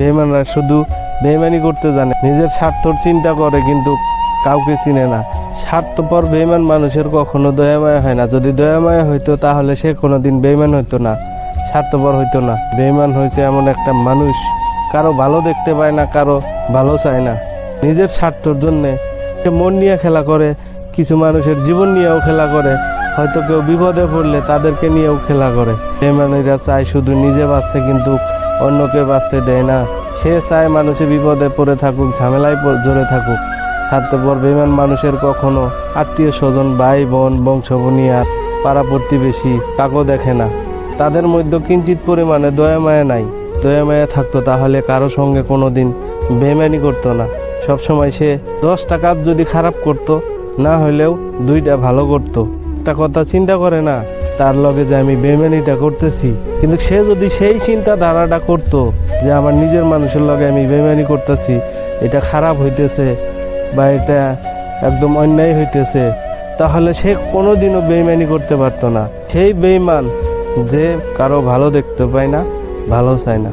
বেঈমানরা শুধু বেঈমানি করতে জানে, নিজের স্বার্থর চিন্তা করে কিন্তু কাউকে চিনে না। স্বার্থপর বেঈমান মানুষের কখনো দয়ামায়া হয় না। যদি দয়ামায়া হইতো তাহলে সে কোনোদিন বেঈমান হইতো না, স্বার্থপর হইতো না। বেঈমান হয়েছে এমন একটা মানুষ, কারো ভালো দেখতে পায় না, কারো ভালো চায় না, নিজের স্বার্থর জন্যে সে মন নিয়ে খেলা করে, কিছু মানুষের জীবন নিয়েও খেলা করে, হয়তো কেউ বিপদে পড়লে তাদেরকে নিয়েও খেলা করে। বেঈমানেরা চায় শুধু নিজে বাঁচতে, কিন্তু অন্যকে বাঁচতে দেয় না। সে চায় মানুষে বিপদে পড়ে থাকুক, ঝামেলায় জড়ে থাকুক। স্বার্থপর বেঈমান মানুষের কখনো আত্মীয় স্বজন, ভাই বোন, বংশ বুনিয়াদ, পাড়া প্রতিবেশী কাকও দেখে না। তাদের মধ্যে কিঞ্চিত পরিমাণে দয়ামায়া নাই। দয়ামায়া থাকতো তাহলে কারো সঙ্গে কোনোদিন বেঈমানি করতো না। সবসময় সে 10টা কাজ যদি খারাপ করতো, না হলেও 2টা ভালো করতো। একটা কথা চিন্তা করে না তার লগে যে আমি বেঈমানিটা করতেছি, কিন্তু সে যদি সেই চিন্তাধারাটা করতো যে আমার নিজের মানুষের লগে আমি বেঈমানি করতেছি, এটা খারাপ হইতেছে বা এটা একদম অন্যায় হইতেছে, তাহলে সে কোনোদিনও বেঈমানি করতে পারতো না। সেই বেঈমান যে কারো ভালো দেখতে পায় না, ভালো চায় না।